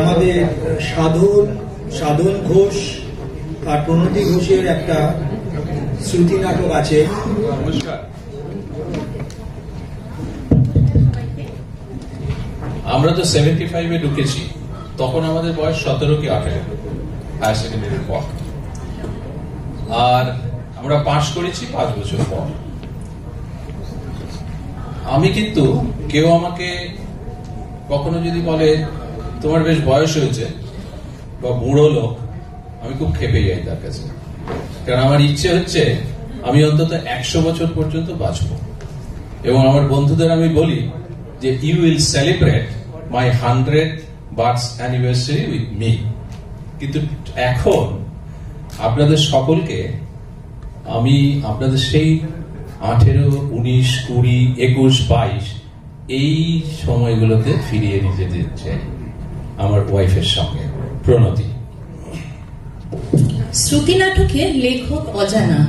আমাদের সাধন ঘোষ আর প্রণতি ঘোষের একটা শ্রুতি নাটক আছে। নমস্কার। আমরা তো 75-এ ঢুকেছি, তখন আমাদের বয়স 17 কি 18 হায়ার সেকেন্ডারির পর, আর আমরা পাশ করেছি 5 বছর পর। আমি কিন্তু কেউ আমাকে কখনো যদি বলে তোমার বেশ বয়স হয়েছে বা বুড়ো লোক, আমি খুব খেপে যাই তার কাছে, কারণ আমার ইচ্ছে হচ্ছে আমি অন্তত 100 বছর পর্যন্ত বাঁচবো। এবং আমার বন্ধুদের আমি বলি যে you will celebrate my 100th birth anniversary with me. কিন্তু এখন আপনাদের সকলকে আমি আপনাদের সেই 18, 19, 20, 21, 22 এই সময়গুলোতে ফিরিয়ে নিয়ে যেতে চাই আমার ওয়াইফের সঙ্গে। প্রণতি। শ্রুতি নাটকের লেখক অজানা।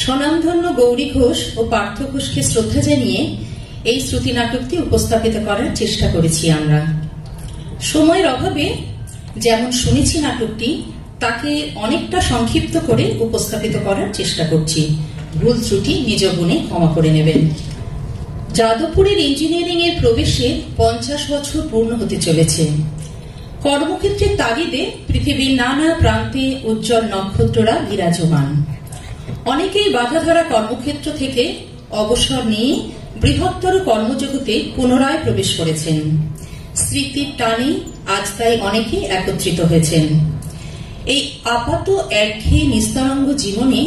স্বনামধন্য গৌরী ঘোষ ও পার্থ ঘোষকে শ্রদ্ধা জানিয়ে এই শ্রুতি নাটকটি উপস্থাপিত করার চেষ্টা করেছি আমরা। সময়ের অভাবে যেমন শুনেছি নাটকটি, তাকে অনেকটা সংক্ষিপ্ত করে উপস্থাপিত করার চেষ্টা করছি। ভুল ত্রুটি নিজ গুণে ক্ষমা করে নেবেন। যাদবপুরের ইঞ্জিনিয়ারিং এর প্রবেশে 50 বছর পূর্ণ হতে চলেছে। কর্মক্ষেত্রের তাগিদে পৃথিবীর নানা প্রান্তে উজ্জ্বল নক্ষত্ররা বিরাজমান। অনেকেই বাধাধরা কর্মক্ষেত্র থেকে অবসর নিয়ে বৃহত্তর কর্মজগতে পুনরায় প্রবেশ করেছেন। স্মৃতির টানে আজ তাই অনেকে একত্রিত হয়েছেন। এই আপাত একঘেয়ে নিস্তরঙ্গ জীবনে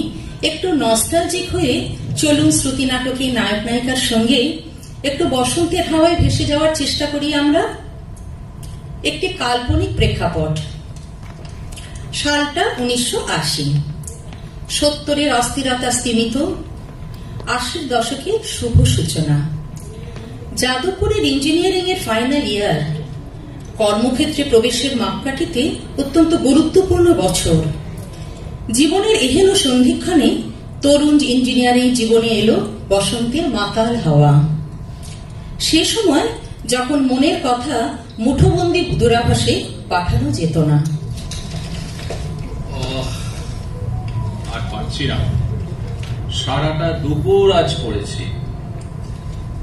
একটু নস্টালজিক হয়ে চলুন শ্রুতি নাটকের নায়ক নায়িকার সঙ্গে একটু বসন্তের হাওয়ায় ভেসে যাওয়ার চেষ্টা করি আমরা। একটি কাল্পনিক প্রেক্ষাপট। সালটা 1980। 70-এর অস্থিরতা স্তিমিত, 80-র দশকের শুভ সূচনা। যাদবপুরের ইঞ্জিনিয়ারিং এর ফাইনাল ইয়ার। কর্মক্ষেত্রে প্রবেশের মাপকাঠিতে অত্যন্ত গুরুত্বপূর্ণ বছর। জীবনের এহেন সন্ধিক্ষণে তরুণ ইঞ্জিনিয়ারিং জীবনে এলো বসন্তের মাতাল হাওয়া। সে সময় যখন মনের কথা মুঠোবন্দি দূরাভাসে পাঠানো যেত না। আর পারছি না, সারাটা দুপুর আজ পড়েছি।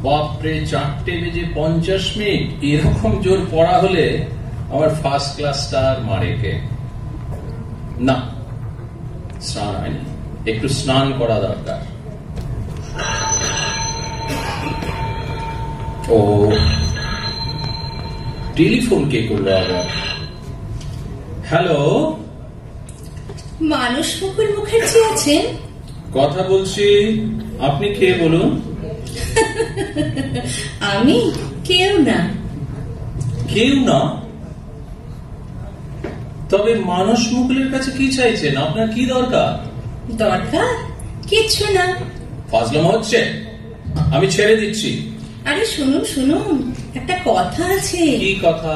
বাপরে, 4:50 এরকম জোর পড়া হলে আমার ফার্স্ট ক্লাসটা আর মারে কে? না, স্নান হয়নি, একটু স্নান করা দরকার। ও, টেলিফোন কে করলো আবার? হ্যালো, মানস মুকুল মুখার্জি আছেন? কথা বলছি, আপনি কে বলুন? আমি কেউ না। কেউ না? তবে মানস মুকুলের কাছে কি চাইছেন? আপনার কি দরকার? দরকার কিছু না। ফাজলামো হচ্ছে, আমি ছেড়ে দিচ্ছি। আরে শুনুন শুনুন, একটা কথা আছে। কি কথা?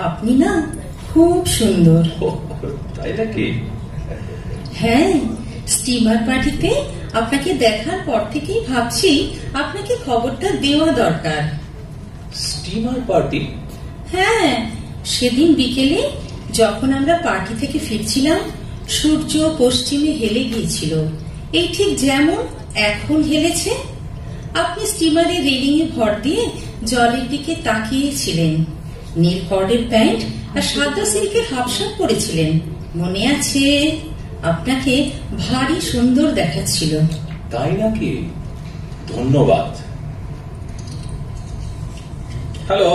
আপনি না খুব সুন্দর। তাই নাকি? হ্যাঁ, স্টিমার পার্টিতে আপনাকে দেখার পর থেকেই ভাবছি আপনাকে খবরটা দেওয়া দরকার। Steamer party? হ্যাঁ, সেদিন বিকেলে যখন আমরা পার্টি থেকে ফিরছিলাম, সূর্য পশ্চিমে হেলে গিয়েছিল, এই ঠিক যেমন এখন হেলেছে। আপনি স্টিমারের রেলিং এ ভর দিয়ে জলের দিকে তাকিয়েছিলেন। নীল কর্ডের প্যান্ট আর সাদা সিল্কের হাফ শার্ট পরেছিলেন, মনে আছে? আপনাকে ভারী সুন্দর দেখাচ্ছিল। তাই নাকি? ধন্যবাদ। Hello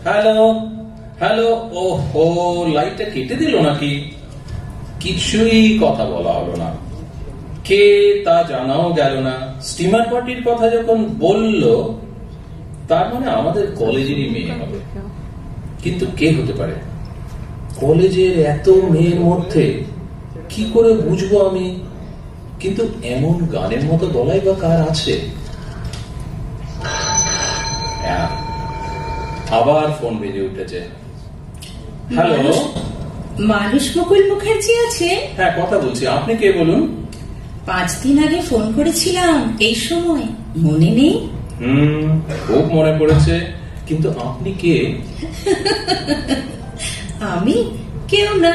hello hello. ওহো, লাইটটা কেটে দিল নাকি? কিছুই কথা বলা হলো না, কে তা জানাও গেল না। স্টিমার পার্টির কথা যখন বলল, তার মানে আমাদের কলেজেরই মেয়ে হবে। কিন্তু কে হতে পারে? কলেজের এত মেয়ের মধ্যে কি করে বুঝবো আমি? কিন্তু এমন গানের মতো গলাই বা কার আছে? আবার ফোন বেজে উঠেছে। হ্যালো, মানস মুকুল মুখার্জি আছে? হ্যাঁ, কথা বলছি। আপনি কে বলুন? 5 দিন আগে ফোন করেছিলাম এই সময়, মনে নেই? খুব মনে পড়েছে। কিন্তু আপনি কে? আমি কেউ না।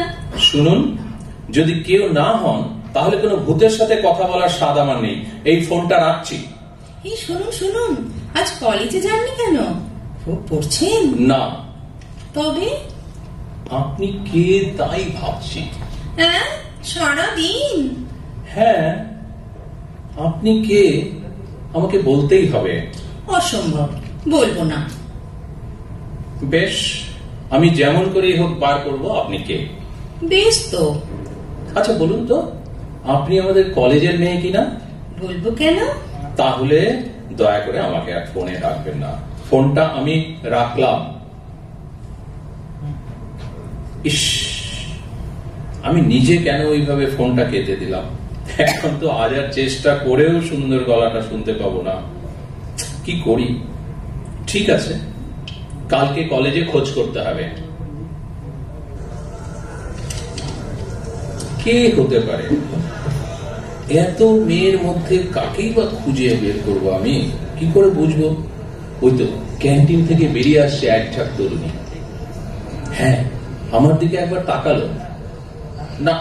শুনুন, যদি কেউ না হন তাহলে কোনো ভূতের সাথে কথা বলার স্বাদ আমার নেই। এই ফোনটা রাখছি। এই শুনুন শুনুন, আজ কলেজে যাননি কেন? পড়ছেন না। তবে আপনি কে তাই ভাবছি। হ্যাঁ, সারাদিন। হ্যাঁ, আপনি কে আমাকে বলতেই হবে। অসম্ভব, বলবো না। বেশ, আমি যেমন করেই হোক বার করবো আপনি কে। বেশ তো। আচ্ছা বলুন তো, আপনি আমাদের কলেজের মেয়ে কিনা? বলবো কেন? তাহলে দয়া করে আমাকে আর ফোনে রাখবেন না। ফোনটা আমি রাখলাম। ইস, আমি নিজে কেন ওইভাবে ফোনটা কেটে দিলাম। এখন তো আজ আর চেষ্টা করেও সুন্দর গলাটা শুনতে পাবো না। কি করি? ঠিক আছে, কালকে কলেজে খোঁজ করতে হবে। কে হতে পারে? এত মেয়ের মধ্যে কাকেই বা খুঁজে বের করবো আমি? কি করে বুঝবো? ওই তো ক্যান্টিন থেকে বেরিয়ে আসছে এক ঝাঁক তরুণী। হ্যাঁ, আমার দিকে একবার তাকালো না,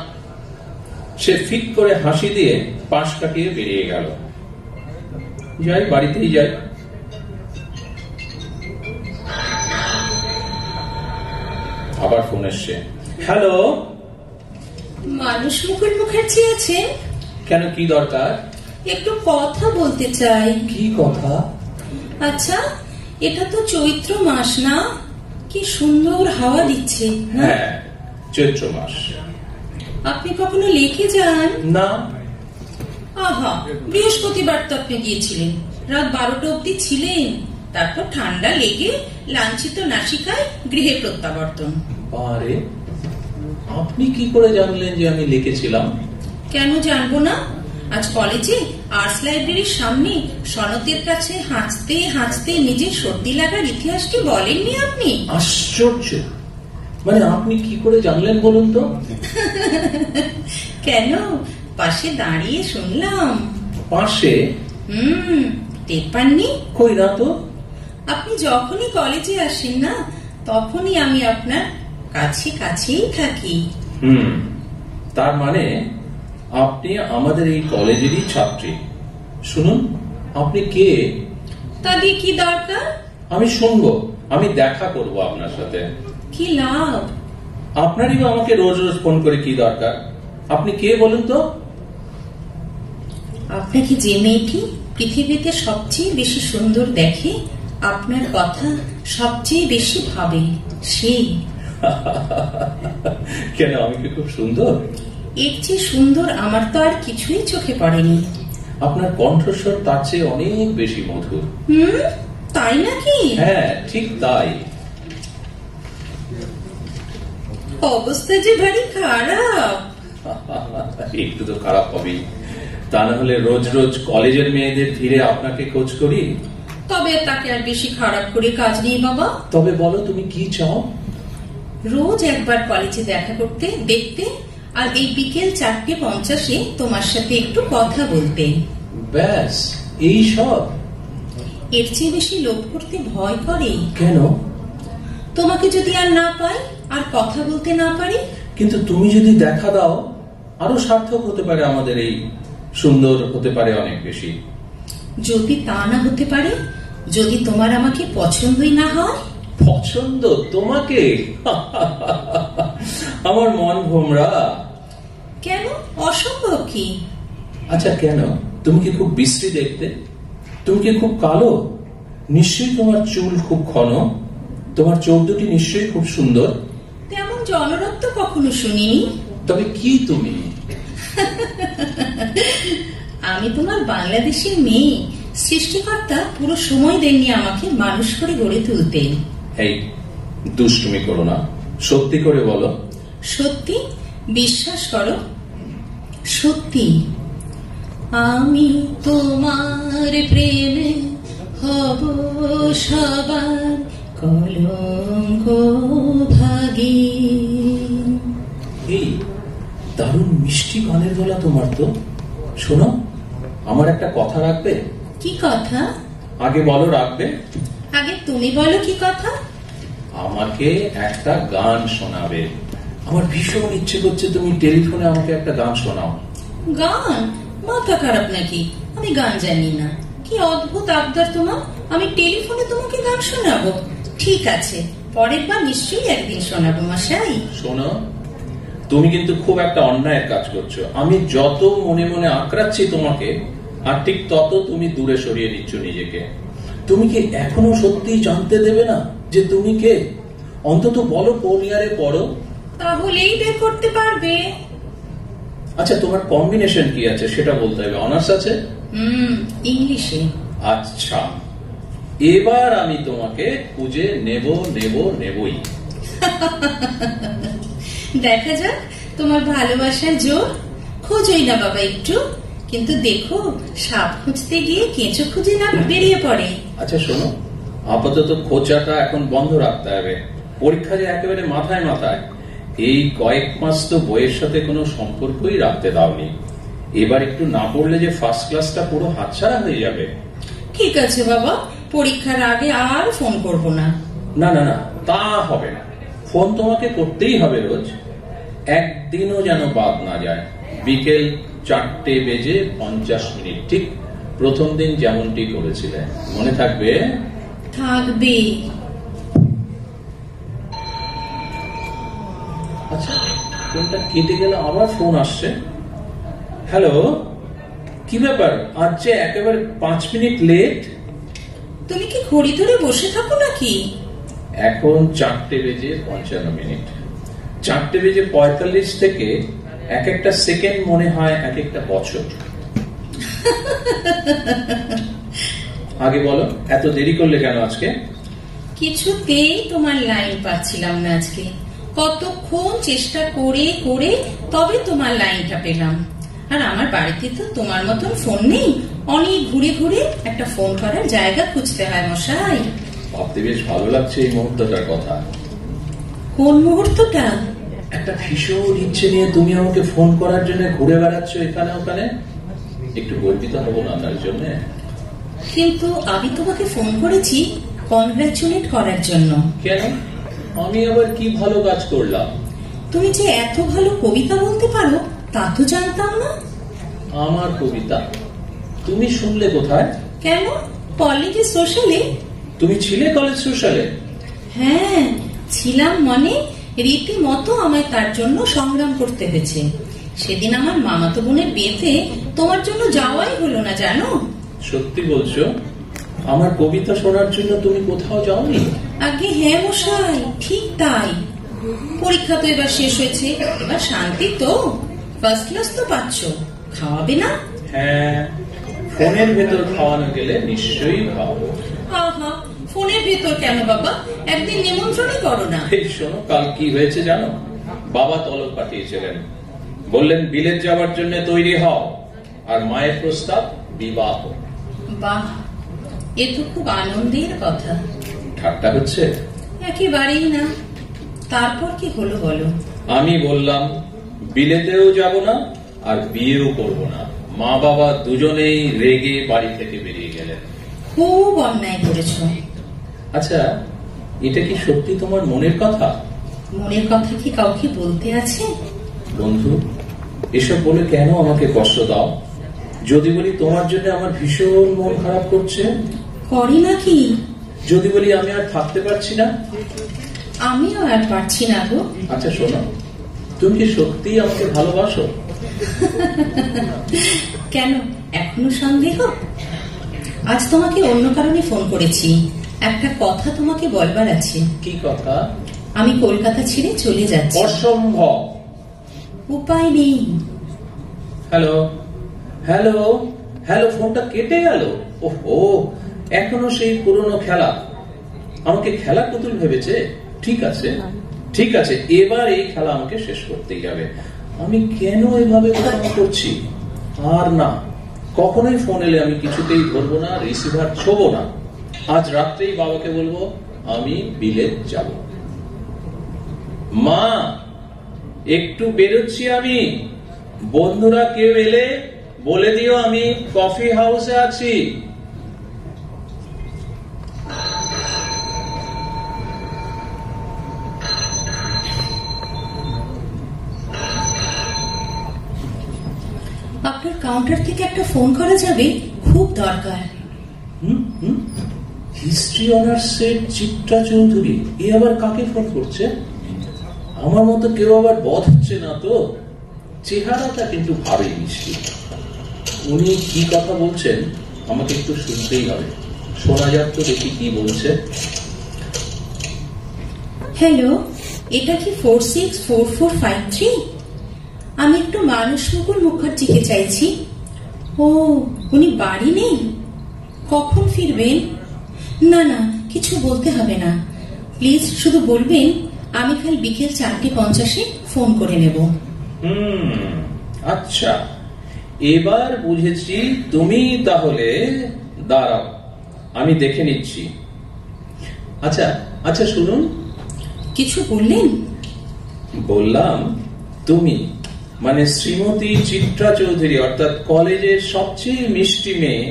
সে ফিক করে হাসি দিয়ে পাশ কাটিয়ে বেরিয়ে গেল। যাই, বাড়িতেই যাই। আবার ফোন এসছে। হ্যালো, মানুষ মুখার্জি আছেন? কেন, কি দরকার? একটু কথা বলতে চাই। কি কথা? আচ্ছা, এটা তো চৈত্র মাস না? কি সুন্দর হাওয়া দিচ্ছে। হ্যাঁ, চৈত্র মাস। আপনি কখনো লেকে যান? না। আহা, বৃহস্পতিবার তো আপনি গিয়েছিলেন, রাত 12টা অব্দি ছিলেন, তারপর ঠান্ডা লেগে লাঞ্ছিত নাসিকায় গৃহে প্রত্যাবর্তন। আরে, আপনি কি করে জানলেন যে আমি লিখেছিলাম? কেন জানবো না? আজ কলেজে আর্টস লাইব্রেরির সামনে সনতের কাছে হাঁচতে হাঁচতে নিজের সর্দি লাগার ইতিহাসটি বলেননি আপনি? আশ্চর্য! মানে আপনি কি করে জানলেন বলুন তো? কেন, পাশে দাঁড়িয়ে শুনলাম। পাশে? টের পাননি? কই না তো। আপনি যখনই কলেজে আসেন না, তখনই আমি আপনার কাছে কাছেই থাকি। তার মানে আপনি আমাদের এই কলেজেরই ছাত্রী। শুনুন, আপনি কে? তা দিয়ে কি দরকার? আমি শুনবো, আমি দেখা করব আপনার সাথে। কি লাভ? আপনারই বা আমাকে রোজ রোজ ফোন করে কি দরকার? আপনি কে বলুন তো? আপনাকে যে মেয়েটি পৃথিবীতে সবচেয়ে বেশি সুন্দর দেখে, আপনার কথা সবচেয়ে বেশি ভাবে, সেই। কেন, আমি কি খুব সুন্দর? এর চেয়ে সুন্দর আমার তো আর কিছুই চোখে পড়েনি। আপনার কণ্ঠস্বর তার চেয়ে অনেক বেশি মধুর। তাই নাকি? হ্যাঁ, ঠিক তাই। অবস্থা যে ভারী খারাপ। একটু তো খারাপ হবেই, তা না হলে রোজ রোজ কলেজের মেয়েদের ধীরে আপনাকে খোঁজ করি? তবে তাকে আর বেশি খারাপ করে কাজ নেই বাবা। তবে বলো, তুমি কি চাও? রোজ একবার কলেজে দেখা করতে, দেখতে, আর এই বিকেল 4:50 তোমার সাথে একটু কথা বলতে। ব্যাস, এই সব? এর চেয়ে বেশি লোভ করতে ভয় করে। কেন? তোমাকে যদি আর না পাই, আর কথা বলতে না পারি। কিন্তু তুমি যদি দেখা দাও, আরো সার্থক হতে পারে আমাদের এই, সুন্দর হতে পারে অনেক বেশি। যদি তা না হতে পারে, যদি তোমার আমাকে পছন্দই না হয়। পছন্দ তোমাকে? আমার মন ভোমরা। কেন, অসম্ভব কি? আচ্ছা কেন, তুমি কি খুব বিশ্রী দেখতে? তুমি কি খুব কালো? নিশ্চয়ই তোমার চুল খুব ঘন। তোমার চোখ দুটি নিশ্চয়ই খুব সুন্দর। তেমন জনরব তো কখনো শুনিনি। তবে কি তুমি? আমি তোমার বাংলাদেশের মেয়ে। সৃষ্টিকর্তা পুরো সময় দেননি আমাকে মানুষ করে গড়ে তুলতে। এই দুষ্টুমি করো না, সত্যি করে বলো। সত্যি, বিশ্বাস করো, সত্যি। আমি তোমার প্রেমে হব সবার কলঙ্ক ভাগী। এই দারুণ মিষ্টি গানের গলা তোমার তো। শোনো, আমার একটা কথা রাখবে? কি কথা? আগে বলো, রাখবে? আগে তুমি বলো কি কথা। আমাকে একটা গান শোনাবে। আমার ভীষণ ইচ্ছে করছে তুমি টেলিফোনে আমাকে একটা গান শোনাও। গান? মাথা খারাপ নাকি? আমি গান জানি না। কি অদ্ভুত আবদার তোমার, আমি টেলিফোনে তোমাকে গান শোনাবো? ঠিক আছে, পরের বার নিশ্চয়ই একদিন শোনাবো মশাই। শোনো, তুমি কিন্তু খুব একটা অন্যায়ের কাজ করছো। আমি যত মনে মনে আঁকড়াচ্ছি তোমাকে, আর ঠিক তত তুমি দূরে সরিয়ে নিচ্ছ নিজেকে। তুমি কি এখনো সত্যি জানতে দেবে না যে তুমি কে? অন্তত বলো কোন ইয়ারে পড়ো, তাহলেই বের করতে পারবে। আচ্ছা, তোমার কম্বিনেশন কি আছে সেটা বলতে হবে। অনার্স আছে? ইংলিশে। আচ্ছা, এবার আমি তোমাকে খুঁজে নেবই। দেখা যাক তোমার ভালোবাসার জোর। খোঁজই না বাবা একটু, কিন্তু দেখো সাপ খুঁজতে গিয়ে কেঁচো খুঁজে না বেরিয়ে পড়ে। আচ্ছা শোনো, আপাতত খোঁজাটা এখন বন্ধ রাখতে হবে। পরীক্ষা যে একেবারে মাথায় মাথায়, এই কয়েক মাস তো বইয়ের সাথে কোনো সম্পর্কই রাখতে দাওনি। এবার একটু না পড়লে যে ফার্স্ট ক্লাসটা পুরো হাতছাড়া হয়ে যাবে। ঠিক আছে বাবা, পরীক্ষার আগে আর ফোন করব না। না না না, তা হবে না। ফোন তোমাকে করতেই হবে রোজ, একদিনও যেন বাদ না যায়। বিকেল 4:50 ঠিক প্রথম দিন যেমনটি করেছিলে, মনে থাকবে? থাকবে। আচ্ছা, ফোনটা কেটে গেলে আবার ফোন আসছে। হ্যালো, কি ব্যাপার? আজ যে একেবারে 5 মিনিট লেট। তুমি কি ঘড়ি ধরে বসে থাকো নাকি? এখন 4:55। 4:45 থেকে এক একটা সেকেন্ড মনে হয় এক একটা বছর। আগে বলো, এত দেরি করলে কেন আজকে? কিছুতেই তোমার লাইন পাচ্ছিলাম না আজকে। কতক্ষণ চেষ্টা করে করে তবে তোমার লাইনটা পেলাম। আর আমার বাড়িতে তো তোমার মতন ফোন নেই, অনেক ঘুরে ঘুরে একটা ফোন করার জায়গা খুঁজতে হয় মশাই। ভাবতে বেশ ভালো লাগছে এই মুহূর্তটার কথা। কোন মুহূর্তটা? একটা ভীষণ ইচ্ছে নিয়ে তুমি আমাকে ফোন করার জন্য ঘুরে বেড়াচ্ছ এখানে ওখানে। একটু গর্বিত হবো না তার জন্য? কিন্তু আমি তোমাকে ফোন করেছি কনগ্রাচুলেট করার জন্য। কেন? আমি আবার কি ভালো কাজ করলাম? তুমি যে এত ভালো কবিতা বলতে পারো তা তো জানতাম না। আমার কবিতা তুমি শুনলে কোথায়? কেন? কলেজে সোশ্যালে। তুমি ছিলে কলেজ সোশ্যালে? হ্যাঁ ছিলাম, মানে রীতিমতো আমায় তার জন্য সংগ্রাম করতে হয়েছে। সেদিন আমার মামাতো বোনের বিয়েতে তোমার জন্য যাওয়াই হলো না, জানো? সত্যি বলছো? আমার কবিতা শোনার জন্য তুমি কোথাও যাওনি? আগে হ্যাঁ মশাই, ঠিক তাই। পরীক্ষা তো এবার শেষ হয়েছে, এবার শান্তি তো। ফার্স্ট ক্লাস তো পাচ্ছ, খাওয়াবে না? হ্যাঁ, ফোনের ভেতর খাওয়ানো গেলে নিশ্চয়ই খাওয়াবো। আহা, ফোনের ভেতর কেন বাবা, একদিন নিমন্ত্রণই করো না। এই শোনো, কাল কি হয়েছে জানো? বাবা তলব পাঠিয়েছিলেন, বললেন বিলেত যাওয়ার জন্য তৈরি হও, আর মায়ের প্রস্তাব বিবাহ। বাহ, এ তো খুব আনন্দের কথা। ঠাট্টা হচ্ছে? একেবারেই না। তারপর কি হলো বলো? আমি বললাম বিলেতেও যাব না আর বিয়েও করব না। মা বাবা দুজনেই রেগে বাড়ি থেকে বেরিয়ে গেলেন। খুব অন্যায় করেছ। আচ্ছা, এটা কি সত্যি তোমার মনের কথা? মনের কথা কি কাউকে বলতে আছে? বন্ধু, এসব বলে কেন আমাকে কষ্ট দাও? যদি বলি তোমার জন্য আমার ভীষণ মন খারাপ করছে? করি নাকি? যদি বলি আমি আর থাকতে পারছি না? আমিও আর পারছি না গো। আচ্ছা শোনো, তুমি কি সত্যি আমাকে ভালোবাসো? কেন, এখনো সন্দেহ? আজ তোমাকে অন্য কারণে ফোন করেছি। একটা কথা তোমাকে বলবার আছে। কি কথা? আমি কলকাতা ছেড়ে চলে যাচ্ছি। অসম্ভব। উপায় নেই। হ্যালো হ্যালো হ্যালো, ফোনটা কেটে গেল। ওহো, এখনো সেই পুরনো খেলা। আমাকে খেলা পুতুল ভেবেছে? ঠিক আছে ঠিক আছে, এবার এই খেলা আমাকে শেষ করতেই হবে। আমি কেন এভাবে ঘটনা করছি? আর না, কখনোই ফোন এলে আমি কিছুতেই ধরবো না, রিসিভার ছোবো না। আজ রাত্রেই বাবাকে বলবো আমি বিলেত যাব। মা, একটু বেরোচ্ছি আমি, বন্ধুরা কেউ এলে বলে দিও আমি কফি হাউসে আছি। কাউন্টার থেকে একটা ফোন করা যাবে, খুব দরকার। হিস্ট্রি অনার্সের চিত্রা চৌধুরী, এ আবার কাকে ফোন করছে? আমার মতো কেউ আবার বধ হচ্ছে না তো? চেহারাটা কিন্তু ভারী মিষ্টি। উনি কি কথা বলছেন আমাকে একটু শুনতেই হবে। শোনা যাক তো দেখি কি বলছে। হ্যালো, এটা কি 464453? আমি একটু মানুষ মুকুল মুখার্জিকে চাইছি। ও, উনি বাড়ি নেই? কখন ফিরবেন? না না, কিছু বলতে হবে না, প্লিজ শুধু বলবেন আমি কাল বিকেল 4:50 ফোন করে নেব। আচ্ছা, এবার বুঝেছি। তুমি তাহলে দাঁড়াও, আমি দেখে নিচ্ছি। আচ্ছা আচ্ছা, শুনুন। কিছু বললেন? বললাম তুমি মানে শ্রীমতী চিত্রা চৌধুরী, অর্থাৎ কলেজের সবচেয়ে মিষ্টি মেয়ে,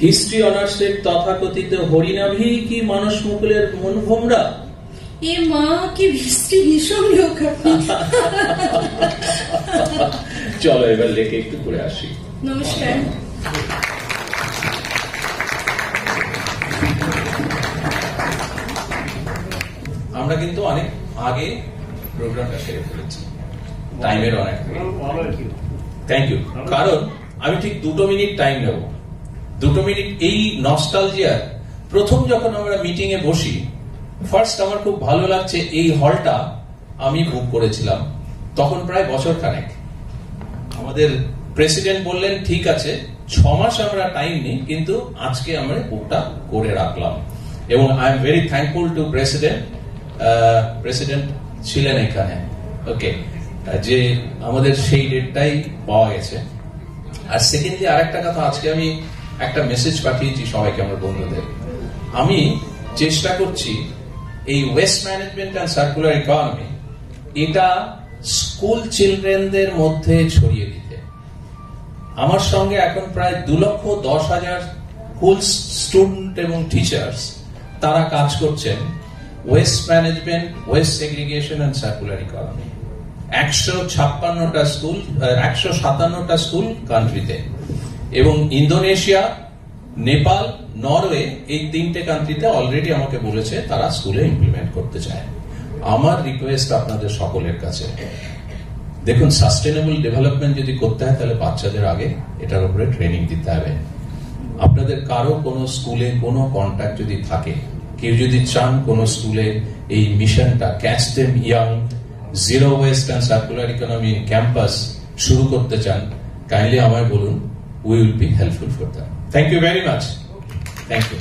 হিস্ট্রি অনার্সের তথাকথিত হরিনাভি কি মানস মুকুলের মন ভোমরা? এ মা, কি ভীষণ লোক আপনি। চলো এবার লেখে একটু করে আসি। নমস্কার। আমরা কিন্তু অনেক আগে প্রোগ্রামটা সেরে ফেলেছি, টাইমের অনেক। Thank you. কারণ আমি ঠিক 2 মিনিট টাইম নেব। 2 মিনিট এই নস্টালজিয়ার। প্রথম যখন আমরা মিটিং এ বসি, ফার্স্ট আমার খুব ভালো লাগছে এই হলটা আমি বুক করেছিলাম তখন প্রায় বছর খানেক। আমাদের প্রেসিডেন্ট বললেন ঠিক আছে 6 মাস আমরা টাইম নিই, কিন্তু আজকে আমরা বুকটা করে রাখলাম। এবং I am very thankful to president. President ছিলেন এখানে, ওকে, যে আমাদের সেই ডেটটাই পাওয়া গেছে। আর সেকেন্ডলি আরেকটা কথা, আজকে আমি একটা মেসেজ পাঠিয়েছি সবাইকে, আমার বন্ধুদের। আমি চেষ্টা করছি এই waste management and circular economy এটা স্কুল চিলড্রেনদের মধ্যে ছড়িয়ে দিতে। আমার সঙ্গে এখন প্রায় 2,10,000 স্কুল স্টুডেন্ট এবং টিচার্স তারা কাজ করছেন waste management, waste segregation and circular economy. 156টা স্কুল, 157টা স্কুল কান্ট্রিতে, এবং ইন্দোনেশিয়া, নেপাল, নরওয়ে, এই 3টে কান্ট্রিতে অলরেডি আমাকে বলেছে তারা স্কুলে ইমপ্লিমেন্ট করতে চায়। আমার রিকোয়েস্ট আপনাদের সকলের কাছে, দেখুন সাস্টেনেবল ডেভেলপমেন্ট যদি করতে হয় তাহলে বাচ্চাদের আগে এটার উপরে ট্রেনিং দিতে হবে। আপনাদের কারো কোনো স্কুলে কোনো কন্ট্যাক্ট যদি থাকে, কেউ যদি চান কোনো স্কুলে এই মিশনটা catch them young, zero waste and circular economy campus শুরু করতে চান, কাইন্ডলি আমায় বলুন, we will be helpful for that. Thank you very much. Thank you.